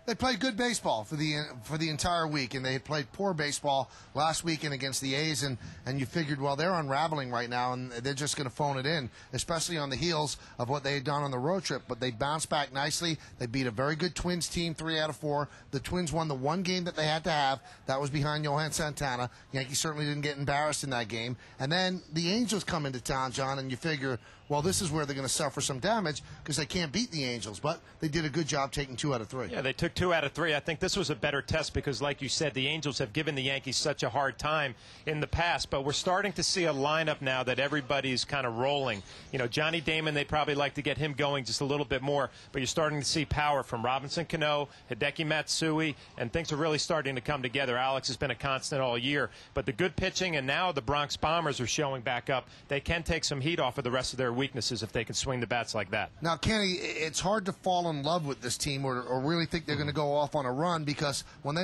They played good baseball for the entire week, and they had played poor baseball last weekend against the A's, and you figured, well, they're unraveling right now, and they're just going to phone it in, especially on the heels of what they had done on the road trip. But they bounced back nicely. They beat a very good Twins team, 3 out of 4. The Twins won the one game that they had to have. That was behind Johan Santana. Yankees certainly didn't get embarrassed in that game. And then the Angels come into town, John, and you figure, well, this is where they're going to suffer some damage because they can't beat the Angels. But they did a good job taking 2 out of 3. Yeah, they took 2 out of 3. I think this was a better test because, like you said, the Angels have given the Yankees such a hard time in the past. But we're starting to see a lineup now that everybody's kind of rolling. You know, Johnny Damon, they'd probably like to get him going just a little bit more. But you're starting to see power from Robinson Cano, Hideki Matsui, and things are really starting to come together. Alex has been a constant all year. But the good pitching, and now the Bronx Bombers are showing back up. They can take some heat off of the rest of their weaknesses if they can swing the bats like that. Now, Kenny, it's hard to fall in love with this team or really think they're going to go off on a run because when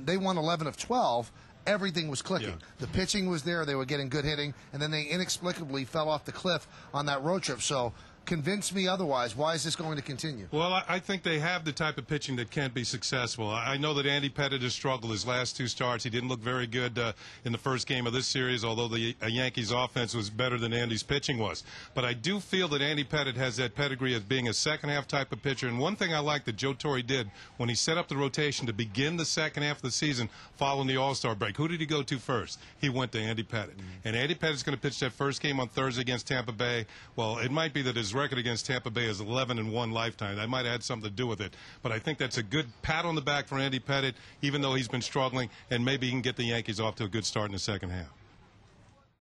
they won 11 of 12, everything was clicking. Yeah. The pitching was there. They were getting good hitting, and then they inexplicably fell off the cliff on that road trip. So convince me otherwise. Why is this going to continue? Well, I think they have the type of pitching that can be successful. I know that Andy Pettitte has struggled his last 2 starts. He didn't look very good in the first game of this series, although the Yankees' offense was better than Andy's pitching was. But I do feel that Andy Pettitte has that pedigree of being a second-half type of pitcher. And one thing I like that Joe Torre did when he set up the rotation to begin the second half of the season following the All-Star break, who did he go to first? He went to Andy Pettitte. And Andy Pettitte's going to pitch that first game on Thursday against Tampa Bay. Well, it might be that his record against Tampa Bay is 11-1 lifetime. That might have had something to do with it. But I think that's a good pat on the back for Andy Pettitte, even though he's been struggling, and maybe he can get the Yankees off to a good start in the second half.